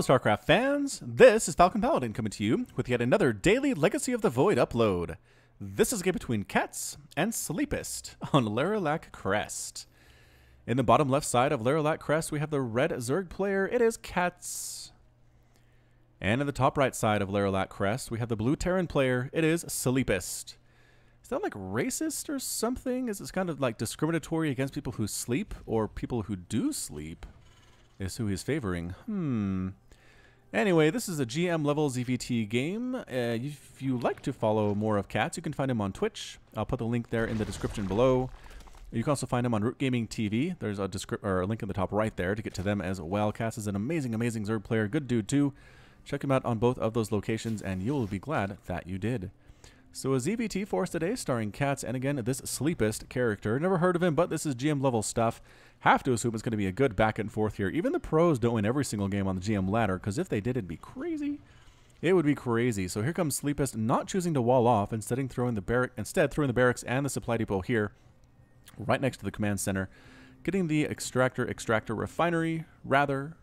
Hello, StarCraft fans! This is Falcon Paladin coming to you with yet another daily Legacy of the Void upload. This is a game between CatZ and sLeepisT on Lerilak Crest. In the bottom left side of Lerilak Crest, we have the red Zerg player. It is CatZ. And in the top right side of Lerilak Crest, we have the blue Terran player. It is sLeepisT. Is that like racist or something? Is this kind of like discriminatory against people who sleep or people who do sleep? Is who he's favoring. Anyway, this is a GM level ZVT game. If you like to follow more of CatZ, you can find him on Twitch. I'll put the link there in the description below. You can also find him on Root Gaming TV. There's a link in the top right there to get to them as well. CatZ is an amazing, amazing Zerg player. Good dude too. Check him out on both of those locations, and you will be glad that you did. So a ZVT for us today, starring CatZ, and again, this sLeepisT character. Never heard of him, but this is GM level stuff. Have to assume it's going to be a good back and forth here. Even the pros don't win every single game on the GM ladder, because if they did, it'd be crazy. It would be crazy. So here comes sLeepisT, not choosing to wall off, instead throwing the barracks and the supply depot here, right next to the command center, getting the extractor refinery, rather,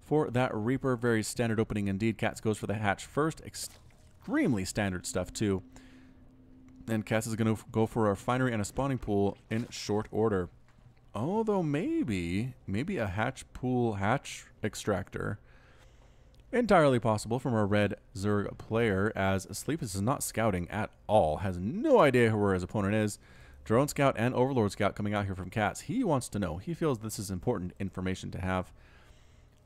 for that Reaper. Very standard opening indeed. CatZ goes for the hatch first. Extremely standard stuff too. And CatZ is going to go for a refinery and a spawning pool in short order. Although maybe a hatch extractor. Entirely possible from a red Zerg player, as sLeepisT is not scouting at all. Has no idea where his opponent is. Drone scout and overlord scout coming out here from CatZ. He wants to know. He feels this is important information to have.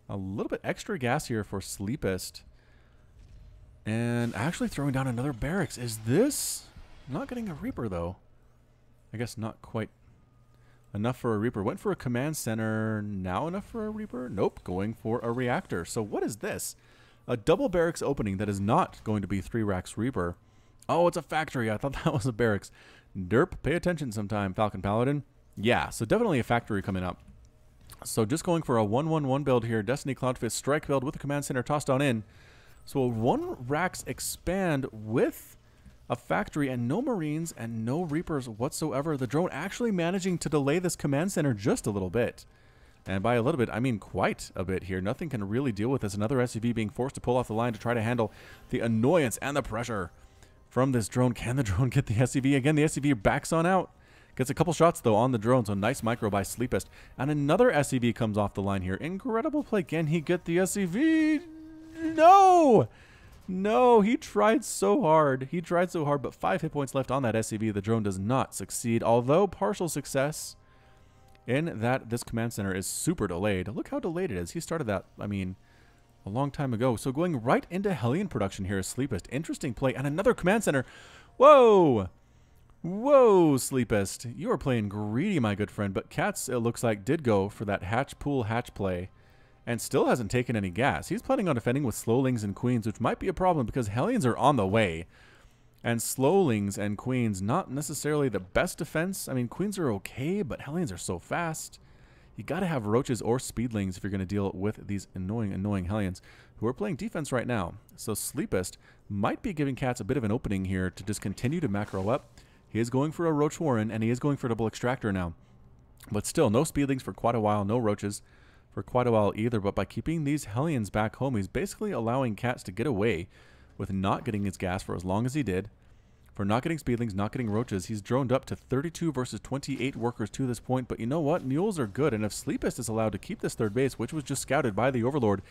A little bit extra gas here for sLeepisT. And actually throwing down another barracks. Is this not getting a Reaper though? I guess not quite enough for a Reaper. Went for a command center. Now enough for a Reaper? Nope. Going for a reactor. So what is this? A double barracks opening that is not going to be 3 racks Reaper. Oh, it's a factory. I thought that was a barracks. Derp. Pay attention sometime, Falcon Paladin. Yeah, so definitely a factory coming up. So just going for a 1-1-1 build here. Destiny Cloudfist strike build with the command center tossed on in. So 1 racks expand with a factory and no Marines and no Reapers whatsoever. The drone actually managing to delay this command center just a little bit. And by a little bit, I mean quite a bit here. Nothing can really deal with this. Another SUV being forced to pull off the line to try to handle the annoyance and the pressure from this drone. Can the drone get the SUV? Again, the SUV backs on out. Gets a couple shots, though, on the drone, so nice micro by sLeepisT. And another SUV comes off the line here. Incredible play. Can he get the SUV? No! No, he tried so hard. He tried so hard, but 5 hit points left on that SUV. The drone does not succeed, although partial success in that this command center is super delayed. Look how delayed it is. He started that, I mean, a long time ago. So going right into Hellion production here is sLeepisT. Interesting play. And another command center. Whoa! Whoa, sLeepisT. You are playing greedy, my good friend. But CatZ, it looks like, did go for that hatch play. And still hasn't taken any gas. He's planning on defending with slowlings and queens, which might be a problem because Hellions are on the way. And slowlings and queens, not necessarily the best defense. I mean, queens are okay, but Hellions are so fast. You got to have roaches or speedlings if you're going to deal with these annoying Hellions who are playing defense right now. So sLeepisT might be giving CatZ a bit of an opening here to just continue to macro up. He is going for a Roach Warren, and he is going for a double extractor now. But still, no speedlings for quite a while, no roaches for quite a while either. But by keeping these Hellions back home, he's basically allowing CatZ to get away with not getting his gas for as long as he did. For not getting speedlings, not getting roaches, he's droned up to 32 versus 28 workers to this point. But you know what? Mules are good, and if sLeepisT is allowed to keep this third base, which was just scouted by the Overlord,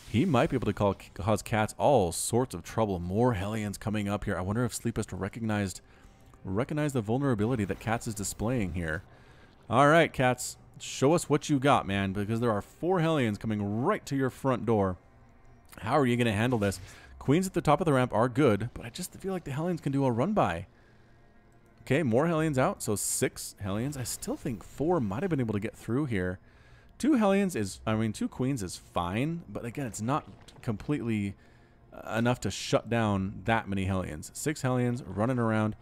he might be able to cause CatZ all sorts of trouble. More Hellions coming up here. I wonder if sLeepisT recognize the vulnerability that CatZ is displaying here. All right, CatZ, show us what you got, man, because there are 4 Hellions coming right to your front door. How are you going to handle this? Queens at the top of the ramp are good, but I just feel like the Hellions can do a run by. Okay, more Hellions out, so 6 Hellions. I still think 4 might have been able to get through here. 2 Hellions is, I mean, 2 Queens is fine, but again, it's not completely enough to shut down that many Hellions. 6 Hellions running around.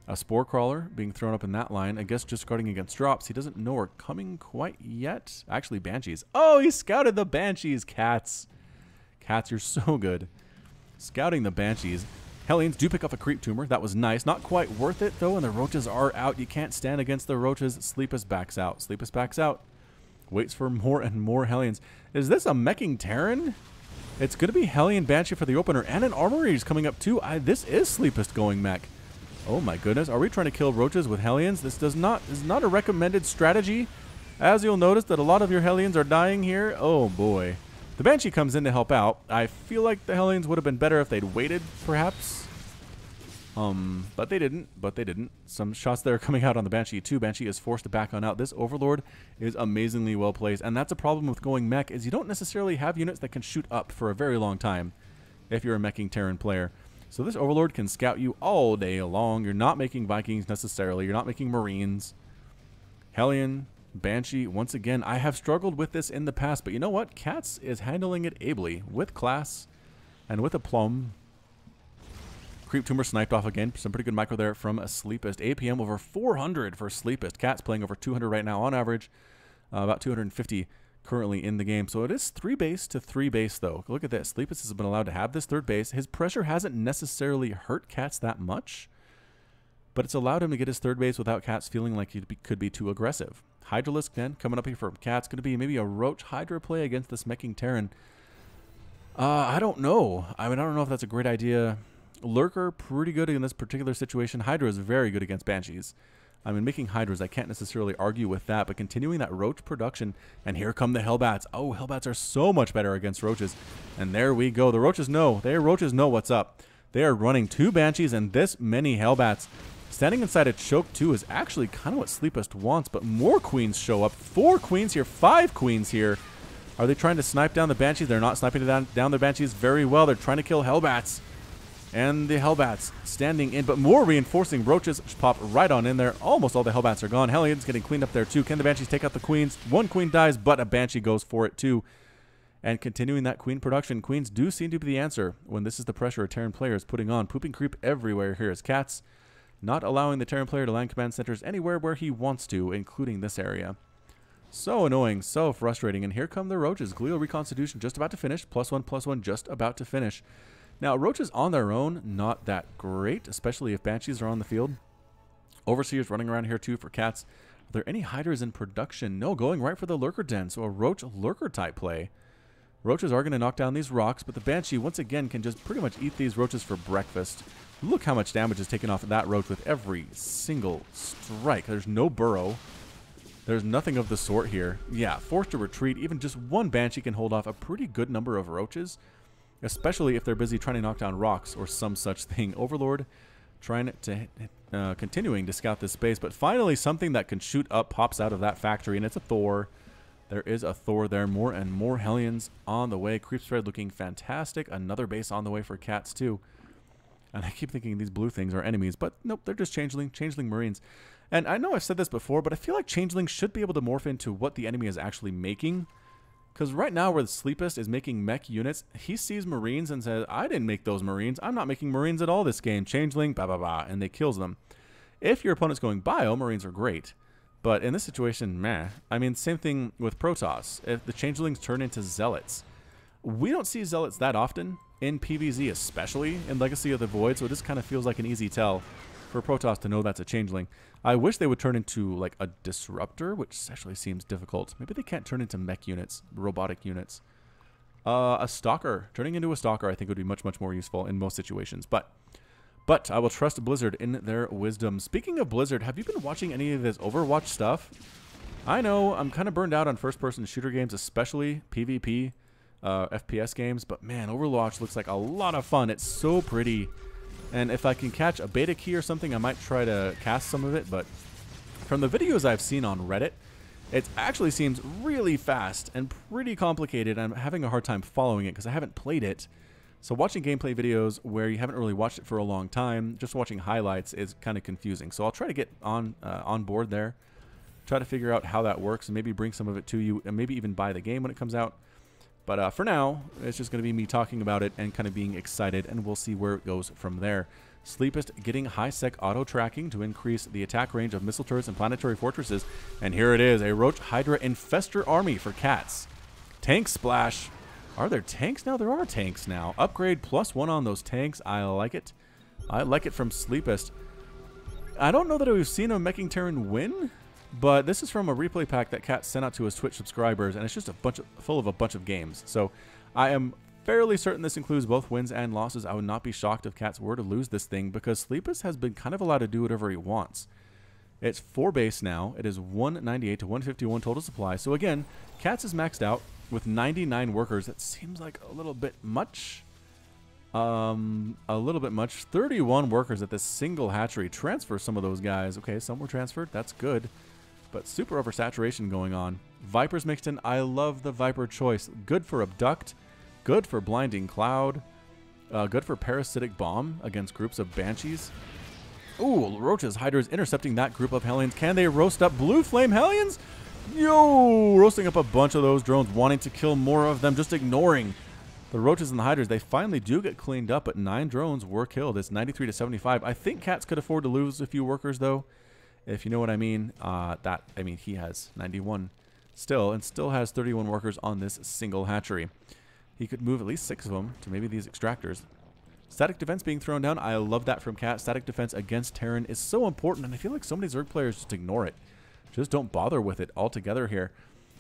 A Spore Crawler being thrown up in that line. I guess just guarding against drops. He doesn't know we're coming quite yet. Actually, Banshees. Oh, he scouted the Banshees, CatZ. CatZ, you're so good. Scouting the Banshees. Hellions do pick up a Creep Tumor. That was nice. Not quite worth it, though, and the roaches are out. You can't stand against the roaches. sLeepisT backs out. sLeepisT backs out. Waits for more and more Hellions. Is this a meching Terran? It's going to be Hellion Banshee for the opener, and an Armory is coming up too. This is sLeepisT going mech. Oh my goodness, are we trying to kill roaches with Hellions? This is not a recommended strategy. As you'll notice that a lot of your Hellions are dying here. Oh boy. The Banshee comes in to help out. I feel like the Hellions would have been better if they'd waited, perhaps. But they didn't. Some shots there coming out on the Banshee too. Banshee is forced to back on out. This Overlord is amazingly well placed, and that's a problem with going mech, is you don't necessarily have units that can shoot up for a very long time if you're a meching Terran player. So this Overlord can scout you all day long. You're not making Vikings necessarily. You're not making Marines. Hellion, Banshee, once again, I have struggled with this in the past, but you know what? CatZ is handling it ably with class and with aplomb. Creep Tumor sniped off again. Some pretty good micro there from a sLeepisT. APM over 400 for sLeepisT. CatZ playing over 200 right now on average. About 250 currently in the game. So it is 3 base to 3 base though. Look at this. sLeepisT has been allowed to have this 3rd base. His pressure hasn't necessarily hurt CatZ that much, but it's allowed him to get his 3rd base without CatZ feeling like he could be too aggressive. Hydralisk then coming up here from CatZ. Going to be maybe a Roach Hydra play against this meching Terran. I don't know. I mean, I don't know if that's a great idea. Lurker, pretty good in this particular situation. Hydra is very good against Banshees. I mean, making Hydras, I can't necessarily argue with that, but continuing that Roach production, and here come the Hellbats. Oh, Hellbats are so much better against Roaches. And there we go. The Roaches know. Roaches know what's up. They are running 2 Banshees and this many Hellbats. Standing inside a choke, too, is actually kind of what sLeepisT wants, but more Queens show up. 4 Queens here, 5 Queens here. Are they trying to snipe down the Banshees? They're not sniping down the Banshees very well. They're trying to kill Hellbats. And the Hellbats standing in, but more reinforcing Roaches pop right on in there. Almost all the Hellbats are gone. Hellions getting cleaned up there too. Can the Banshees take out the Queens? 1 Queen dies, but a Banshee goes for it too. And continuing that Queen production. Queens do seem to be the answer when this is the pressure a Terran player is putting on. Pooping creep everywhere here is CatZ, not allowing the Terran player to land command centers anywhere where he wants to, including this area. So annoying, so frustrating. And here come the Roaches. Glial Reconstitution just about to finish. +1/+1 just about to finish. Now, Roaches on their own, not that great, especially if Banshees are on the field. Overseers running around here too for CatZ. Are there any Hydras in production? No, going right for the Lurker Den, so a Roach Lurker type play. Roaches are going to knock down these rocks, but the Banshee, once again, can just pretty much eat these Roaches for breakfast. Look how much damage is taken off of that Roach with every single strike. There's no burrow. There's nothing of the sort here. Yeah, forced to retreat. Even just 1 Banshee can hold off a pretty good number of Roaches, especially if they're busy trying to knock down rocks or some such thing. Overlord trying to continuing to scout this space, but finally something that can shoot up pops out of that factory, and it's a Thor. There is a Thor there. More and more Hellions on the way. Creep spread looking fantastic. Another base on the way for CatZ too. And I keep thinking these blue things are enemies, but nope, they're just Changeling Marines. And I know I've said this before, but I feel like Changeling should be able to morph into what the enemy is actually making. Because right now where the sLeepisT is making mech units, he sees Marines and says, I didn't make those Marines. I'm not making Marines at all this game. Changeling, blah, blah, blah, and they kills them. If your opponent's going bio, Marines are great. But in this situation, meh. I mean, same thing with Protoss. If the Changelings turn into Zealots. We don't see Zealots that often in PvZ, especially in Legacy of the Void, so it just kind of feels like an easy tell for Protoss to know that's a Changeling. I wish they would turn into like a Disruptor, which actually seems difficult. Maybe they can't turn into mech units, robotic units. A Stalker. Turning into a Stalker I think would be much, much more useful in most situations. But I will trust Blizzard in their wisdom. Speaking of Blizzard, have you been watching any of this Overwatch stuff? I know I'm kind of burned out on first-person shooter games, especially PvP, FPS games. But man, Overwatch looks like a lot of fun. It's so pretty. And if I can catch a beta key or something, I might try to cast some of it. But from the videos I've seen on Reddit, it actually seems really fast and pretty complicated. I'm having a hard time following it because I haven't played it. So watching gameplay videos where you haven't really watched it for a long time, just watching highlights is kind of confusing. So I'll try to get on board there, try to figure out how that works, and maybe bring some of it to you, and maybe even buy the game when it comes out. But for now, it's just going to be me talking about it and kind of being excited, and we'll see where it goes from there. sLeepisT getting high-sec auto-tracking to increase the attack range of missile turrets and planetary fortresses. And here it is, a Roach Hydra Infestor army for CatZ. Tank splash. Are there tanks now? There are tanks now. Upgrade +1 on those tanks. I like it. I like it from sLeepisT. I don't know that we've seen a meching Terran win, but this is from a replay pack that CatZ sent out to his Twitch subscribers, and it's just full of a bunch of games. So I am fairly certain this includes both wins and losses. I would not be shocked if CatZ were to lose this thing because sLeepisT has been kind of allowed to do whatever he wants. It's 4 base now. It is 198 to 151 total supply. So again, CatZ is maxed out with 99 workers. That seems like a little bit much. A little bit much. 31 workers at this single hatchery. Transfer some of those guys. Okay, some were transferred. That's good. But super oversaturation going on. Vipers mixed in. I love the Viper choice. Good for Abduct. Good for Blinding Cloud. Good for Parasitic Bomb against groups of Banshees. Ooh, Roaches, Hydras intercepting that group of Hellions. Can they roast up Blue Flame Hellions? Yo, roasting up a bunch of those drones, wanting to kill more of them, just ignoring the Roaches and the Hydras. They finally do get cleaned up, but 9 drones were killed. It's 93 to 75. I think CatZ could afford to lose a few workers, though, if you know what I mean. He has 91 still, and still has 31 workers on this single hatchery. He could move at least 6 of them to maybe these extractors. Static defense being thrown down. I love that from CatZ. Static defense against Terran is so important, and I feel like so many Zerg players just ignore it. Just don't bother with it altogether here.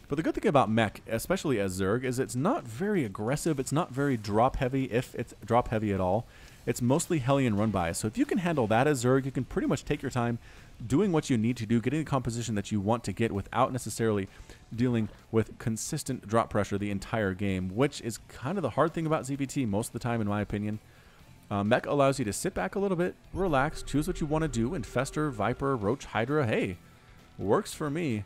But the good thing about mech, especially as Zerg, is it's not very aggressive. It's not very drop heavy, if it's drop heavy at all. It's mostly Hellion run by. So if you can handle that as Zerg, you can pretty much take your time doing what you need to do, getting the composition that you want to get without necessarily dealing with consistent drop pressure the entire game, which is kind of the hard thing about ZVT most of the time, in my opinion. Mech allows you to sit back a little bit, relax, choose what you want to do. Infestor, Viper, Roach, Hydra, hey, works for me.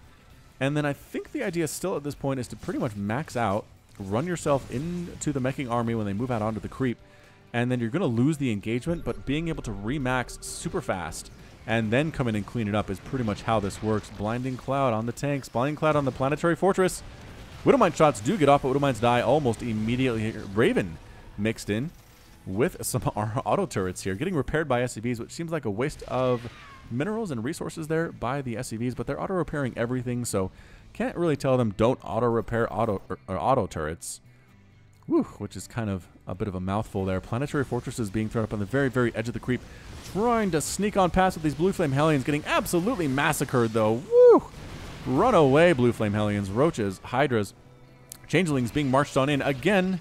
And then I think the idea still at this point is to pretty much max out, run yourself into the meching army when they move out onto the creep, and then you're going to lose the engagement, but being able to remax super fast and then come in and clean it up is pretty much how this works. Blinding Cloud on the tanks, Blinding Cloud on the Planetary Fortress. Widowmine shots do get off, but Widowmines die almost immediately. Raven mixed in with some auto turrets here, getting repaired by SCVs, which seems like a waste of minerals and resources there by the SCVs, but they're auto repairing everything, so can't really tell them don't auto repair auto turrets. Whew, which is kind of a bit of a mouthful there. Planetary Fortresses being thrown up on the very, very edge of the creep, trying to sneak on past with these Blue Flame Hellions, getting absolutely massacred though. Woo! Run away, Blue Flame Hellions, Roaches, Hydras, Changelings being marched on in again.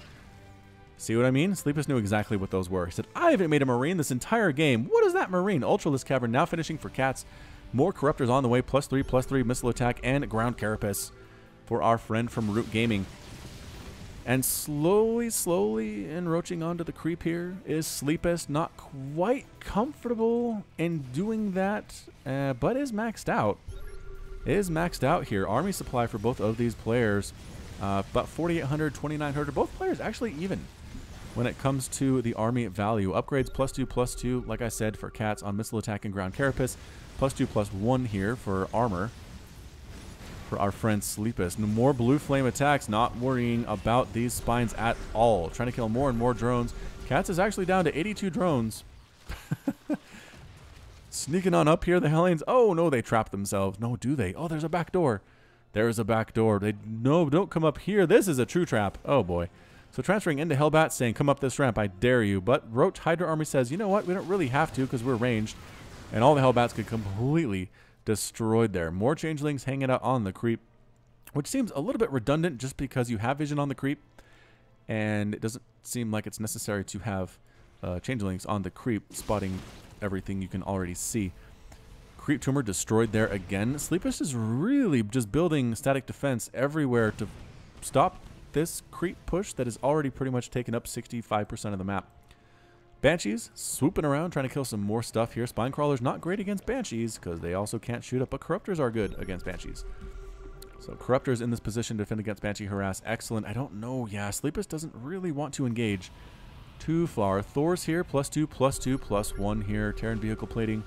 See what I mean? sLeepisT knew exactly what those were. He said, I haven't made a Marine this entire game. What is that Marine? Ultralisk Cavern now finishing for CatZ. More Corruptors on the way. +3/+3 missile attack and ground carapace for our friend from Root Gaming. And slowly encroaching onto the creep here is sLeepisT. Not quite comfortable in doing that, but is maxed out. Is maxed out here. Army supply for both of these players. But 4,800, 2,900. Both players actually even when it comes to the army value. Upgrades +2/+2, like I said, for CatZ on missile attack and ground carapace. +2/+1 here for armor for our friend sLeepisT. No more Blue Flame attacks, not worrying about these spines at all. Trying to kill more and more drones. CatZ is actually down to 82 drones. Sneaking on up here, the Hellions. Oh, no, they trapped themselves. No, do they? Oh, there's a back door. There's a back door. No, don't come up here. This is a true trap. Oh, boy. So transferring into Hellbat, saying, come up this ramp. I dare you. But Roach Hydra Army says, you know what? We don't really have to because we're ranged. And all the Hellbats get completely destroyed there. More Changelings hanging out on the creep, which seems a little bit redundant just because you have vision on the creep. And it doesn't seem like it's necessary to have Changelings on the creep, spotting everything you can already see. Creep Tumor destroyed there again. sLeepisT is really just building static defense everywhere to stop this creep push that is already pretty much taken up 65% of the map. Banshees swooping around trying to kill some more stuff here. Spine Crawlers not great against Banshees because they also can't shoot up, but Corruptors are good against Banshees. So Corruptors in this position to defend against Banshee Harass. Excellent. I don't know. Yeah, sLeepisT doesn't really want to engage too far. Thor's here. +2/+2/+1 here. Terran vehicle plating.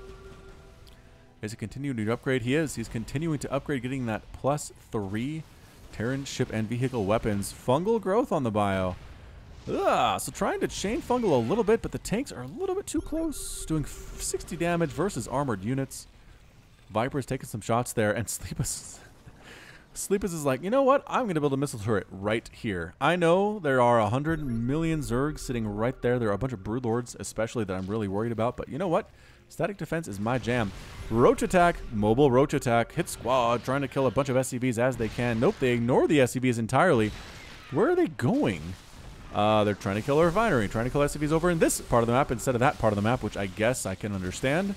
Is he continuing to upgrade? He is. He's continuing to upgrade, getting that +3 Terran ship and vehicle weapons. Fungal growth on the bio. So trying to chain fungal a little bit, but the tanks are a little bit too close. Doing 60 damage versus armored units. Viper's taking some shots there, and sLeepisT is like, you know what? I'm going to build a missile turret right here. I know there are 100 million Zergs sitting right there. There are a bunch of Broodlords, especially, that I'm really worried about. But you know what? Static defense is my jam. Roach attack, mobile Roach attack, hit squad, trying to kill a bunch of SCVs as they can. Nope, they ignore the SCVs entirely. Where are they going? They're trying to kill a refinery, trying to kill SCVs over in this part of the map instead of that part of the map, which I guess I can understand.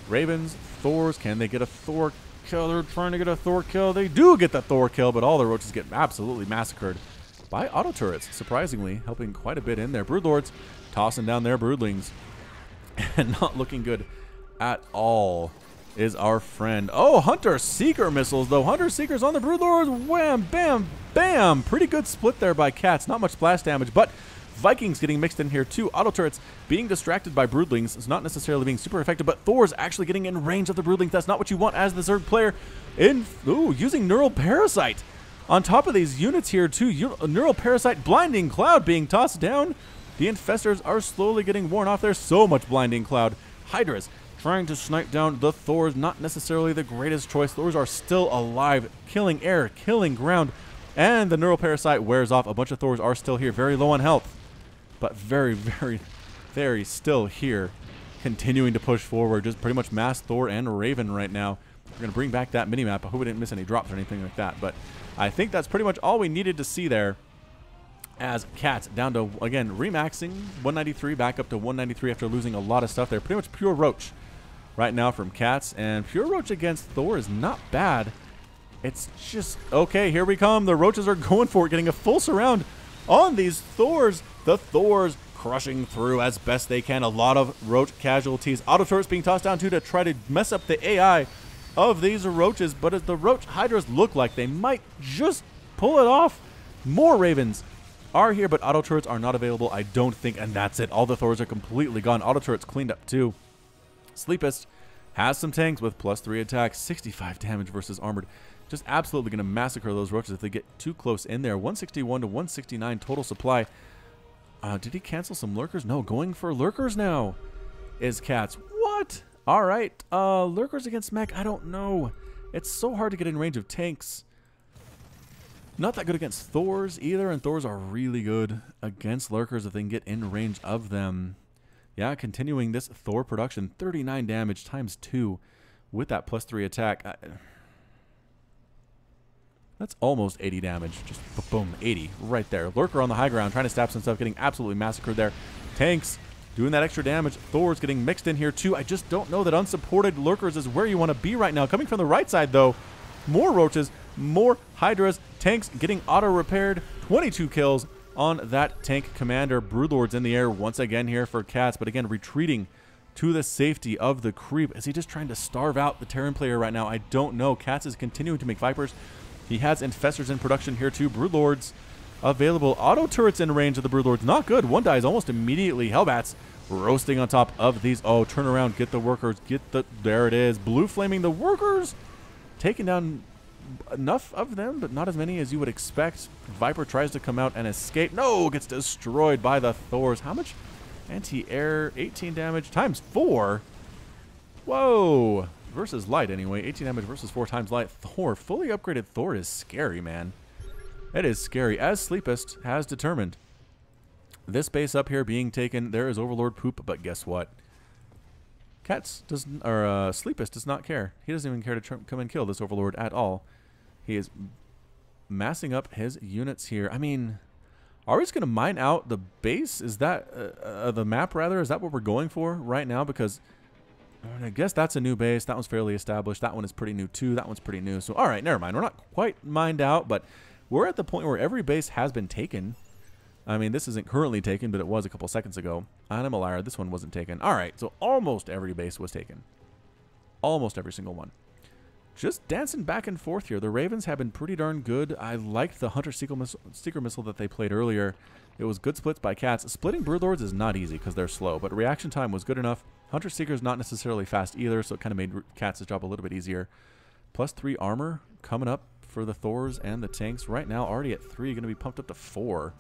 Ravens, Thors, can they get a Thor kill? They're trying to get a Thor kill. They do get the Thor kill, but all the roaches get absolutely massacred by auto turrets, surprisingly, helping quite a bit in there. Broodlords tossing down their broodlings, and not looking good at all is our friend. Oh, Hunter Seeker missiles, though. Hunter Seekers on the Broodlords. Wham, bam, bam. Pretty good split there by CatZ. Not much splash damage, but Vikings getting mixed in here too. Auto turrets being distracted by broodlings is not necessarily being super effective, but Thor's actually getting in range of the broodlings. That's not what you want as the Zerg player. Using Neural Parasite on top of these units here too. Neural Parasite, Blinding Cloud being tossed down. The Infestors are slowly getting worn off. There's so much Blinding Cloud. Hydras trying to snipe down the Thors. Not necessarily the greatest choice. Thors are still alive, killing air, killing ground, and the Neural Parasite wears off. A bunch of Thors are still here, very low on health, but very, very, very still here, continuing to push forward. Just pretty much mass Thor and Raven right now. We're going to bring back that mini-map. I hope we didn't miss any drops or anything like that, but I think that's pretty much all we needed to see there, as CatZ down to, again, remaxing 193 back up to 193 after losing a lot of stuff there. Pretty much pure Roach right now from CatZ, and pure Roach against Thor is not bad. It's just, okay, here we come. The Roaches are going for it, getting a full surround on these Thors. The Thors crushing through as best they can. A lot of Roach casualties. Auto turrets being tossed down too to try to mess up the AI of these Roaches, but as the Roach Hydras look like they might just pull it off, more Ravens are here, but auto turrets are not available, I don't think, and that's it. All the Thors are completely gone. Auto turrets cleaned up too. sLeepisT has some tanks with +3 attack, 65 damage versus armored. Just absolutely going to massacre those Roaches if they get too close in there. 161 to 169 total supply. Did he cancel some lurkers? No, going for lurkers now is CatZ. What? All right. Lurkers against mech, I don't know. It's so hard to get in range of tanks. Not that good against Thors either, and Thors are really good against lurkers if they can get in range of them. Yeah, continuing this Thor production, 39 damage times 2 with that +3 attack. That's almost 80 damage. Just boom, 80 right there. Lurker on the high ground, trying to stab some stuff, getting absolutely massacred there. Tanks doing that extra damage. Thor's getting mixed in here too. I just don't know that unsupported Lurkers is where you want to be right now. Coming from the right side though, more Roaches, more Hydras, tanks getting auto-repaired. 22 kills on that tank commander. Broodlords in the air once again here for CatZ, but again retreating to the safety of the creep. Is he just trying to starve out the Terran player right now? I don't know. CatZ is continuing to make Vipers. He has Infestors in production here too. Broodlords available. Auto turrets in range of the Broodlords. Not good. One dies almost immediately. Hellbats roasting on top of these. Oh, turn around. Get the workers. Get the... There it is. Blue flaming the workers. Taking down enough of them, but not as many as you would expect. Viper tries to come out and escape. No! Gets destroyed by the Thors. How much anti-air? 18 damage times 4. Whoa! Versus light anyway. 18 damage versus 4 times light. Thor, fully upgraded Thor is scary, man. It is scary. As sLeepisT has determined, this base up here being taken, there is Overlord poop, but guess what? sLeepisT does not care. He doesn't even care to come and kill this Overlord at all. He is massing up his units here. I mean, are we just going to mine out the base? Is that, the map rather? Is that what we're going for right now? Because I guess that's a new base. That one's fairly established. That one is pretty new too. That one's pretty new. So, all right, never mind. We're not quite mined out, but we're at the point where every base has been taken. I mean, this isn't currently taken, but it was a couple seconds ago. Animal Liar, this one wasn't taken. All right, so almost every base was taken. Almost every single one. Just dancing back and forth here. The Ravens have been pretty darn good. I liked the Hunter Seeker missile that they played earlier. It was good splits by CatZ. Splitting Broodlords is not easy because they're slow, but reaction time was good enough. Hunter Seeker is not necessarily fast either, so it kind of made CatZ's job a little bit easier. +3 armor coming up for the Thors and the tanks. Right now, already at 3, going to be pumped up to 4.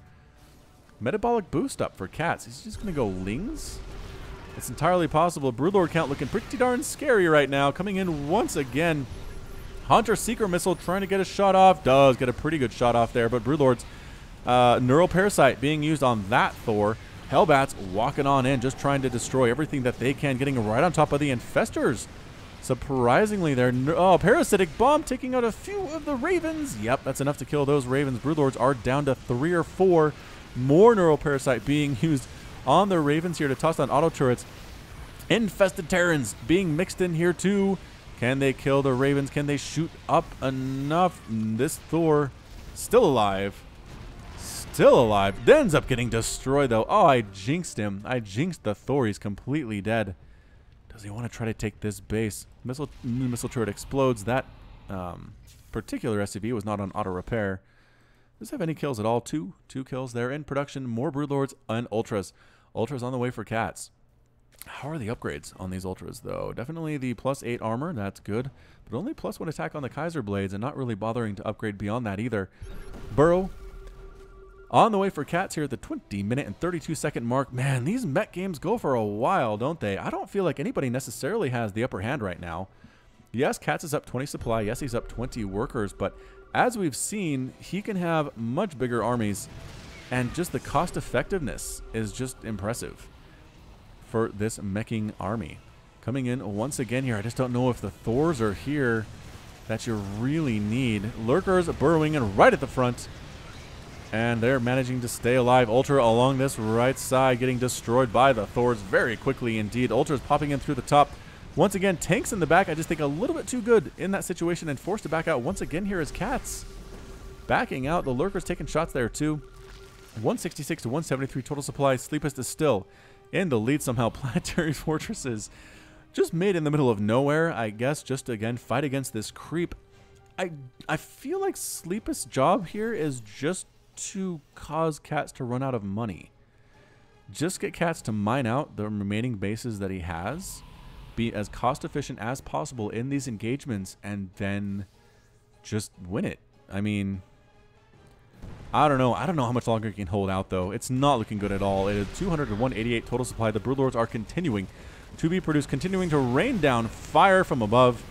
Metabolic boost up for CatZ. He's just going to go Lings. It's entirely possible. Broodlord count looking pretty darn scary right now. Coming in once again. Hunter Seeker missile trying to get a shot off. Does get a pretty good shot off there, but Broodlord's Neural Parasite being used on that Thor. Hellbats walking on in, just trying to destroy everything that they can, getting right on top of the Infestors. Surprisingly, there. Oh, Parasitic Bomb taking out a few of the Ravens. Yep, that's enough to kill those Ravens. Broodlords are down to 3 or 4. More Neuroparasite being used on the Ravens here to toss down auto turrets. Infested Terrans being mixed in here too. Can they kill the Ravens? Can they shoot up enough? This Thor still alive. Still alive. Ends up getting destroyed though. Oh, I jinxed him. I jinxed the Thor. He's completely dead. Does he want to try to take this base? Missile turret explodes. That particular SCV was not on auto repair. Does it have any kills at all? Two kills there in production. More Broodlords and Ultras. Ultras on the way for CatZ. How are the upgrades on these Ultras, though? Definitely the +8 armor. That's good. But only +1 attack on the Kaiser Blades and not really bothering to upgrade beyond that either. Burrow on the way for CatZ here at the 20-minute and 32-second mark. Man, these mech games go for a while, don't they? I don't feel like anybody necessarily has the upper hand right now. Yes, CatZ is up 20 supply. Yes, he's up 20 workers. But as we've seen, he can have much bigger armies. And just the cost effectiveness is just impressive for this meching army. Coming in once again here. I just don't know if the Thors are here that you really need. Lurkers burrowing in right at the front. And they're managing to stay alive. Ultra along this right side getting destroyed by the Thors very quickly indeed. Ultra's popping in through the top. Once again, tanks in the back. I just think a little bit too good in that situation and forced to back out once again here is CatZ. Backing out. The Lurkers taking shots there too. 166 to 173 total supply. sLeepisT is still in the lead somehow. Planetary fortresses just made in the middle of nowhere, I guess, just to again fight against this creep. I feel like sLeepisT's job here is just to cause CatZ to run out of money. Just get CatZ to mine out the remaining bases that he has, be as cost efficient as possible in these engagements, and then just win it. I mean, I don't know how much longer he can hold out though. It's not looking good at all. It is 200 to 188 total supply. The Broodlords are continuing to be produced, continuing to rain down fire from above.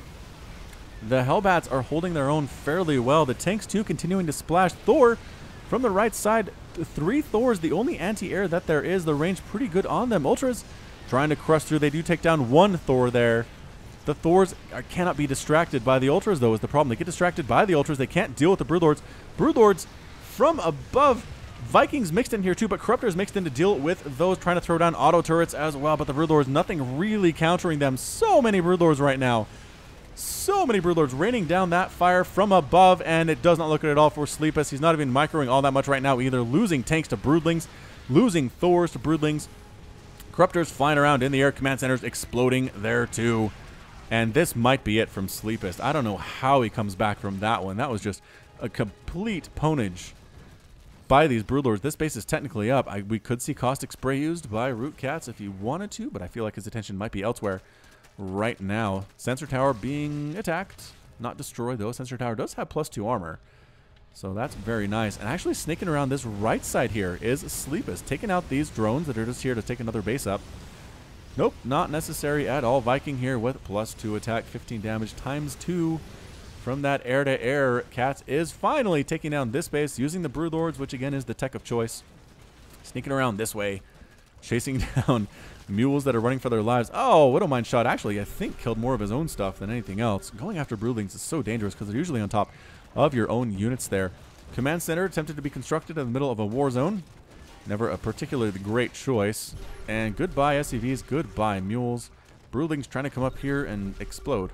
The Hellbats are holding their own fairly well. The tanks too continuing to splash. Thor from the right side, 3 Thors, the only anti-air that there is. The range pretty good on them. Ultras trying to crush through. They do take down 1 Thor there. The Thors cannot be distracted by the Ultras, though, is the problem. They get distracted by the Ultras. They can't deal with the Broodlords. Broodlords from above. Vikings mixed in here, too, but Corruptors mixed in to deal with those trying to throw down auto turrets as well. But the Broodlords, nothing really countering them. So many Broodlords right now. So many Broodlords raining down that fire from above, and it does not look good at all for sLeepisT. He's not even microing all that much right now either. Losing tanks to Broodlings, losing Thors to Broodlings. Corruptors flying around in the air, command centers exploding there too. And this might be it from sLeepisT. I don't know how he comes back from that one. That was just a complete pwnage by these Broodlords. This base is technically up. We could see caustic spray used by Root CatZ if he wanted to, but I feel like his attention might be elsewhere right now. Sensor tower being attacked, not destroyed though. Sensor tower does have +2 armor, so that's very nice. And actually sneaking around this right side here is sLeepisT, taking out these drones that are just here to take another base up. Nope, not necessary at all. Viking here with +2 attack, 15 damage times 2 from that air-to-air. CatZ is finally taking down this base using the Broodlords, which again is the tech of choice. Sneaking around this way, chasing down mules that are running for their lives. Oh, Widowmine shot actually, I think, killed more of his own stuff than anything else. Going after Broodlings is so dangerous because they're usually on top of your own units there. Command center attempted to be constructed in the middle of a war zone. Never a particularly great choice. And goodbye SCVs, goodbye mules. Broodlings trying to come up here and explode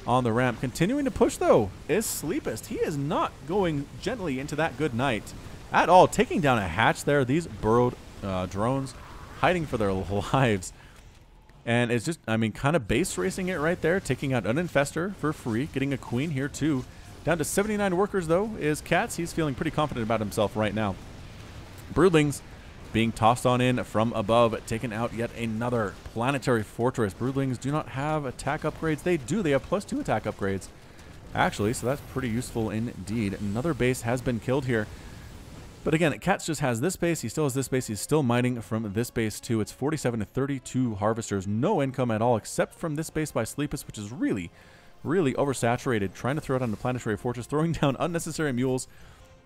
on the ramp. Continuing to push though is sLeepisT. He is not going gently into that good night at all. Taking down a hatch there. These burrowed drones hiding for their lives. And it's just, I mean, kind of base racing it right there. Taking out an Infestor for free. Getting a Queen here too. Down to 79 workers though is CatZ. He's feeling pretty confident about himself right now. Broodlings being tossed on in from above, taking out yet another planetary fortress. Broodlings do not have attack upgrades. They do. They have +2 attack upgrades, actually, so that's pretty useful indeed. Another base has been killed here. But again, CatZ just has this base. He still has this base. He's still mining from this base too. It's 47 to 32 harvesters. No income at all except from this base by sLeepisT, which is really, really oversaturated. Trying to throw down the planetary fortress, throwing down unnecessary mules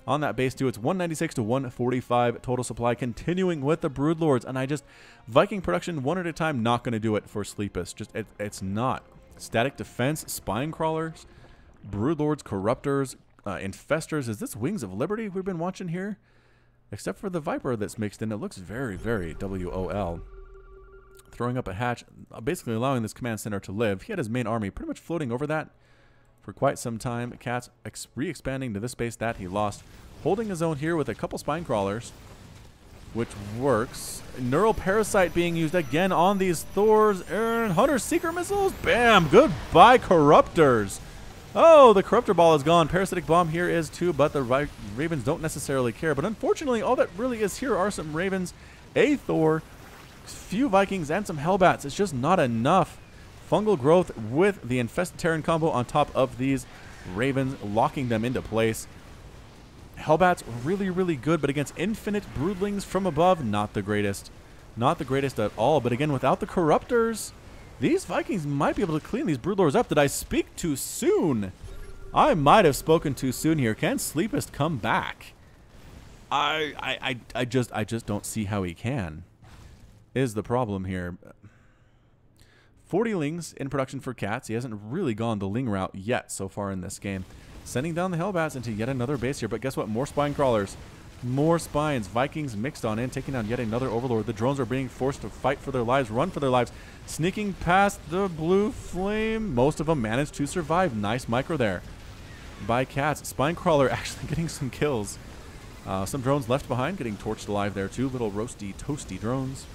on that base too. It's 196 to 145 total supply, continuing with the Broodlords. And Viking production one at a time, not going to do it for sLeepisT. Just it's not. Static defense, spine crawlers, Broodlords, Corruptors, Infestors. Is this Wings of Liberty we've been watching here? Except for the Viper that's mixed in. It looks very, very WOL. Throwing up a hatch, basically allowing this command center to live. He had his main army pretty much floating over that for quite some time. CatZ re-expanding to this base that he lost. Holding his own here with a couple spine crawlers, which works. Neural Parasite being used again on these Thors. And Hunter Seeker missiles. Bam! Goodbye, Corruptors. Oh, the Corruptor Ball is gone. Parasitic Bomb here is too, but the Ravens don't necessarily care. But unfortunately, all that really is here are some Ravens, a Thor, few Vikings, and some Hellbats. It's just not enough. Fungal Growth with the Infested Terran combo on top of these Ravens, locking them into place. Hellbats really, really good, but against infinite Broodlings from above, not the greatest. Not the greatest at all. But again, without the Corruptors, these Vikings might be able to clean these Broodlords up. Did I speak too soon? I might have spoken too soon here. Can sLeepisT come back? I just don't see how he can. Is the problem here. 40 Lings in production for CatZ. He hasn't really gone the Ling route yet so far in this game. Sending down the Hellbats into yet another base here. But guess what? More Spine Crawlers. More Spines. Vikings mixed on in, taking down yet another Overlord. The drones are being forced to fight for their lives, run for their lives. Sneaking past the blue flame. Most of them managed to survive. Nice micro there by CatZ. Spine Crawler actually getting some kills. Some drones left behind, getting torched alive there too. Little roasty, toasty drones.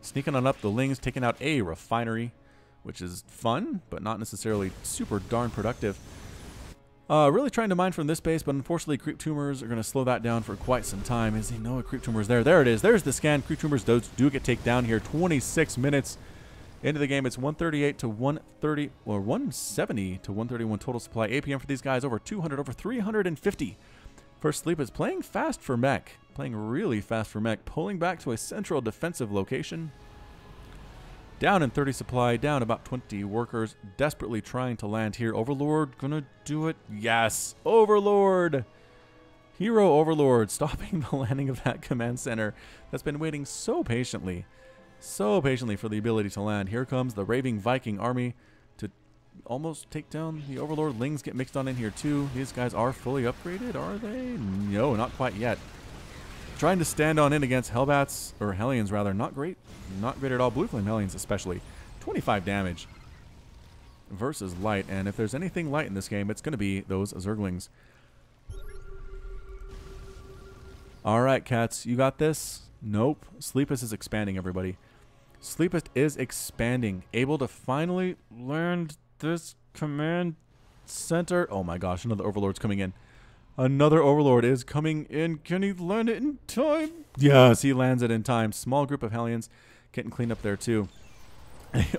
Sneaking on up the Lings, taking out a refinery, which is fun, but not necessarily super darn productive. Really trying to mine from this base, but unfortunately Creep Tumors are going to slow that down for quite some time. Is he no Creep Tumors there? There it is. There's the scan. Creep Tumors do get taken down here. 26 minutes into the game. It's 138 to 130, or 170 to 131 total supply. APM for these guys, over 200, over 350. First sLeepisT playing fast for mech. Playing really fast for mech. Pulling back to a central defensive location. Down in 30 supply, down about 20 workers, desperately trying to land here. Overlord gonna do it? Yes! Overlord! Hero Overlord stopping the landing of that command center that's been waiting so patiently for the ability to land. Here comes the Raving Viking army to almost take down the Overlord. Lings get mixed on in here too. These guys are fully upgraded, are they? No, not quite yet. Trying to stand on in against Hellbats, or Hellions rather. Not great. Not great at all. Blue Flame Hellions especially. 25 damage versus light. And if there's anything light in this game, it's going to be those Zerglings. Alright, CatZ. You got this? Nope. sLeepisT is expanding, everybody. sLeepisT is expanding. Able to finally land this command center. Oh my gosh, another Overlord's coming in. Another Overlord is coming in. Can he land it in time? Yes, he lands it in time. Small group of Hellions getting cleaned up there too.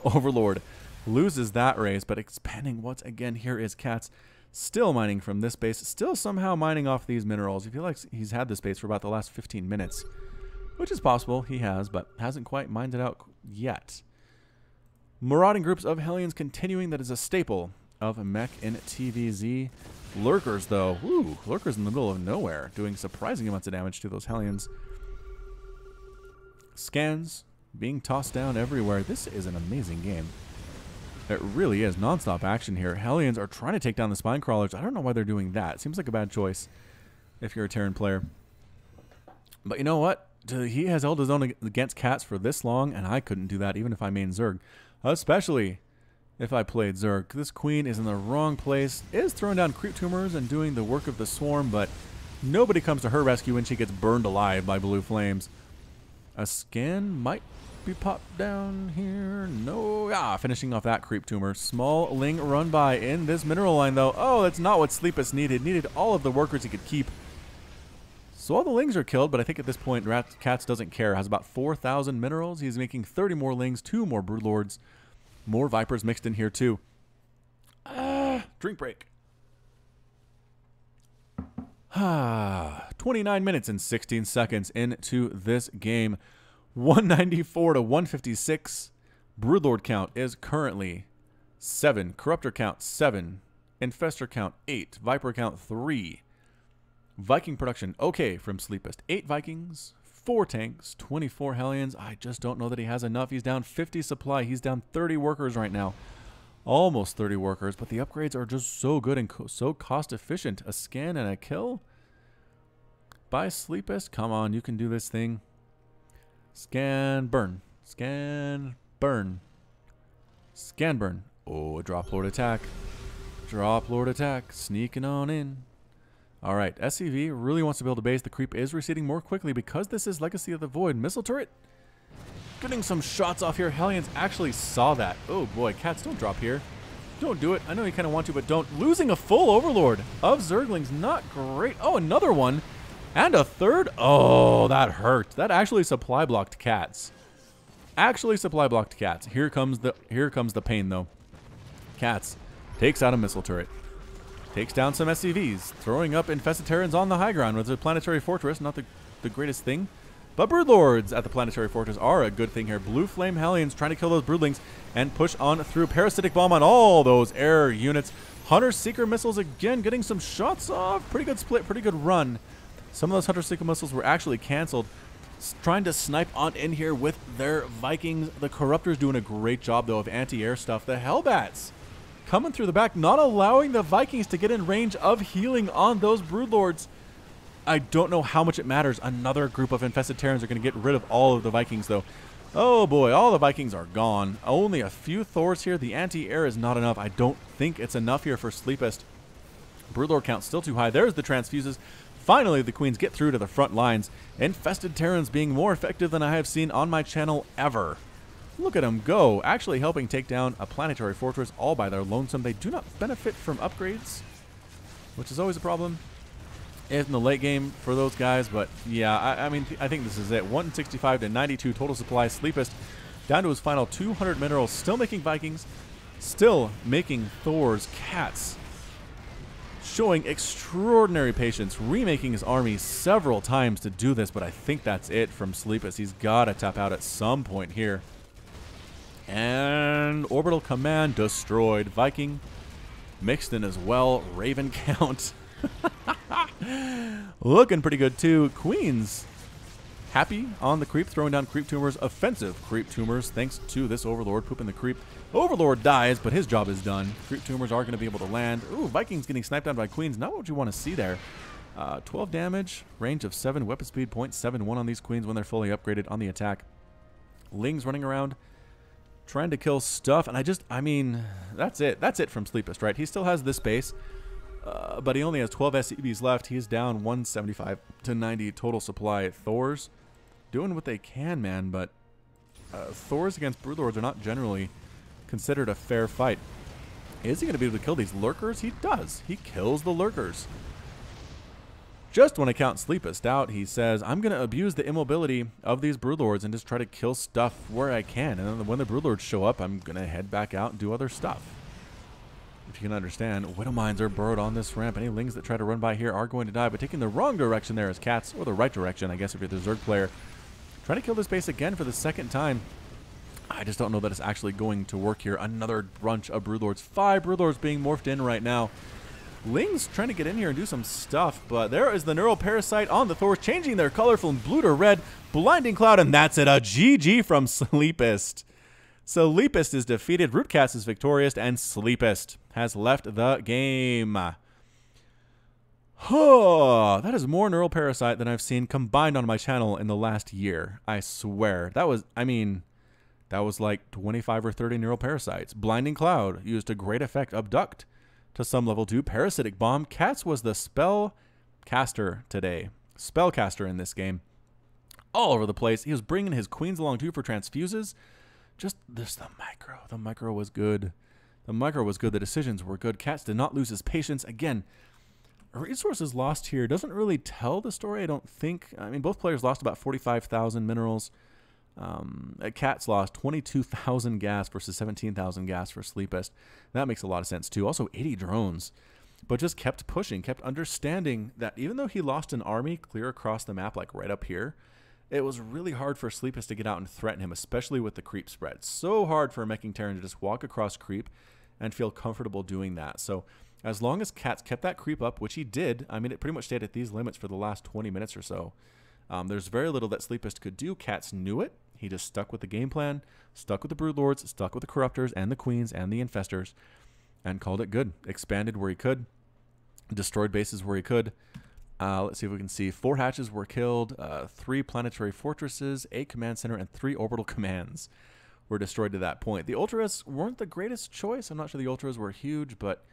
Overlord loses that race, but expanding once again. Here is CatZ. Still mining from this base. Still somehow mining off these minerals. I feel like he's had this base for about the last 15 minutes. Which is possible. He has, but hasn't quite mined it out yet. Marauding groups of Hellions continuing. That is a staple of mech in TVZ. Lurkers, though. Ooh, Lurkers in the middle of nowhere, doing surprising amounts of damage to those Hellions. Scans being tossed down everywhere. This is an amazing game. It really is. Non-stop action here. Hellions are trying to take down the Spine Crawlers. I don't know why they're doing that. Seems like a bad choice if you're a Terran player. But you know what? He has held his own against CatZ for this long, and I couldn't do that even if I main Zerg. Especially if I played Zerg. This queen is in the wrong place, is throwing down Creep Tumors and doing the work of the swarm, but nobody comes to her rescue when she gets burned alive by blue flames. A scan might be popped down here. No. Finishing off that Creep Tumor. Small Ling run by in this mineral line, though. Oh, that's not what sLeepisT needed. Needed all of the workers he could keep. So all the Lings are killed, but I think at this point, CatZ doesn't care. Has about 4,000 minerals. He's making 30 more Lings, 2 more Broodlords. More Vipers mixed in here, too. Drink break. 29 minutes and 16 seconds into this game. 194 to 156. Broodlord count is currently 7. Corruptor count 7. Infestor count 8. Viper count 3. Viking production okay from sLeepisT. 8 Vikings, 4 tanks, 24 Hellions. I just don't know that he has enough. He's down 50 supply. He's down 30 workers right now. Almost 30 workers, but the upgrades are just so good and so cost efficient. A scan and a kill. by sLeepisT. Come on, you can do this thing. Scan, burn. Scan, burn. Scan, burn. Oh, a drop lord attack. Drop lord attack. Sneaking on in. All right, SCV really wants to build a base. The creep is receding more quickly because this is Legacy of the Void. Missile turret. Getting some shots off here. Hellions actually saw that. Oh boy, CatZ, don't drop here. Don't do it. I know you kind of want to, but don't. Losing a full overlord of Zerglings. Not great. Oh, another one. And a third. Oh, that hurt. That actually supply blocked CatZ. Actually supply blocked CatZ. Here comes the pain though. CatZ takes out a missile turret. Takes down some SCVs. Throwing up infested Terrans on the high ground with a planetary fortress. Not the greatest thing. But Broodlords at the planetary fortress are a good thing here. Blue Flame Hellions trying to kill those Broodlings and push on through. Parasitic Bomb on all those air units. Hunter Seeker missiles again getting some shots off. Pretty good split, pretty good run. Some of those Hunter Seeker missiles were actually canceled. Trying to snipe on in here with their Vikings. The Corruptors doing a great job though of anti-air stuff. The Hellbats coming through the back, not allowing the Vikings to get in range of healing on those Broodlords. I don't know how much it matters. Another group of infested Terrans are going to get rid of all of the Vikings, though. Oh, boy. All the Vikings are gone. Only a few Thors here. The anti-air is not enough. I don't think it's enough here for sLeepisT. Broodlord count still too high. There's the transfuses. Finally, the Queens get through to the front lines. Infested Terrans being more effective than I have seen on my channel ever. Look at them go. Actually helping take down a planetary fortress all by their lonesome. They do not benefit from upgrades, which is always a problem in the late game for those guys. But yeah, I mean, I think this is it. 165 to 92 total supply. sLeepisT down to his final 200 minerals. Still making Vikings. Still making Thors. CatZ showing extraordinary patience. Remaking his army several times to do this. But I think that's it from sLeepisT. He's got to tap out at some point here. And Orbital Command destroyed. Viking mixed in as well. Raven count. Looking pretty good too. Queens happy on the creep, throwing down creep tumors, offensive creep tumors, thanks to this Overlord pooping the creep. Overlord dies, but his job is done. Creep tumors are going to be able to land. Ooh, Vikings getting sniped down by Queens. Not what you want to see there. 12 damage, range of 7, weapon speed 0.71 on these Queens when they're fully upgraded on the attack. Lings running around, trying to kill stuff. And I mean, that's it. That's it from sLeepisT, right? He still has this base. But he only has 12 SCVs left. He's down 175 to 90 total supply. Thors doing what they can, man. But Thors against Broodlords are not generally considered a fair fight. Is he going to be able to kill these lurkers? He does. He kills the lurkers. Just when I count sLeepisT out, he says, I'm going to abuse the immobility of these Broodlords and just try to kill stuff where I can. And then when the Broodlords show up, I'm going to head back out and do other stuff. If you can understand, Widow Mines are burrowed on this ramp. Any Lings that try to run by here are going to die, but taking the wrong direction there is CatZ, or the right direction, I guess, if you're the Zerg player. Trying to kill this base again for the second time. I just don't know that it's actually going to work here. Another bunch of Broodlords. 5 Broodlords being morphed in right now. Lings trying to get in here and do some stuff, but there is the Neural Parasite on the Thors, changing their color from blue to red. Blinding Cloud, and that's it. A GG from sLeepisT. sLeepisT is defeated, Rootcast is victorious, and sLeepisT has left the game. That is more Neural Parasite than I've seen combined on my channel in the last year. I swear. That was, I mean, that was like 25 or 30 Neural Parasites. Blinding Cloud used to great effect. Abduct to some level 2. Parasitic Bomb. CatZ was the spellcaster today. Spellcaster in this game. All over the place. He was bringing his Queens along too for transfuses. Just this, the micro. The micro was good. The micro was good. The decisions were good. CatZ did not lose his patience. Again, resources lost here doesn't really tell the story, I don't think. I mean, both players lost about 45,000 minerals. CatZ lost 22,000 gas versus 17,000 gas for sLeepisT. That makes a lot of sense too. Also 80 drones. But just kept pushing, kept understanding that even though he lost an army clear across the map, like right up here, it was really hard for sLeepisT to get out and threaten him, especially with the creep spread. So hard for a Meching Terran to just walk across creep and feel comfortable doing that. So as long as CatZ kept that creep up, which he did, I mean, it pretty much stayed at these limits for the last 20 minutes or so. There's very little that sLeepisT could do. CatZ knew it. He just stuck with the game plan, stuck with the Broodlords, stuck with the Corruptors and the Queens and the Infestors, and called it good. Expanded where he could, destroyed bases where he could. Let's see if we can see. 4 hatches were killed, 3 planetary fortresses, 8 command center, and 3 orbital commands were destroyed to that point. The Ultras weren't the greatest choice. I'm not sure the Ultras were huge, but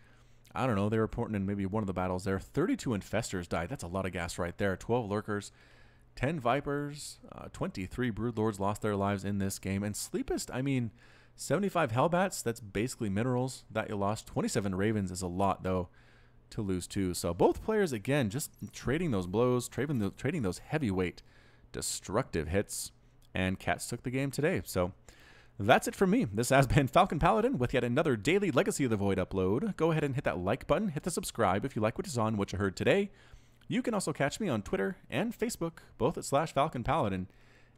I don't know. They were important in maybe one of the battles there. 32 Infestors died. That's a lot of gas right there. 12 Lurkers, 10 Vipers, 23 Broodlords lost their lives in this game. And sLeepisT, I mean, 75 Hellbats, that's basically minerals that you lost. 27 Ravens is a lot, though, to lose too. So both players, again, just trading those blows, trading those heavyweight destructive hits, and CatZ took the game today. So that's it from me. This has been Falcon Paladin with yet another daily Legacy of the Void upload. Go ahead and hit that like button, hit the subscribe if you like what you saw and what you heard today. You can also catch me on Twitter and Facebook, both at /Falcon Paladin.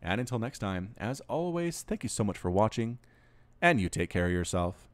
And until next time, as always, thank you so much for watching, and you take care of yourself.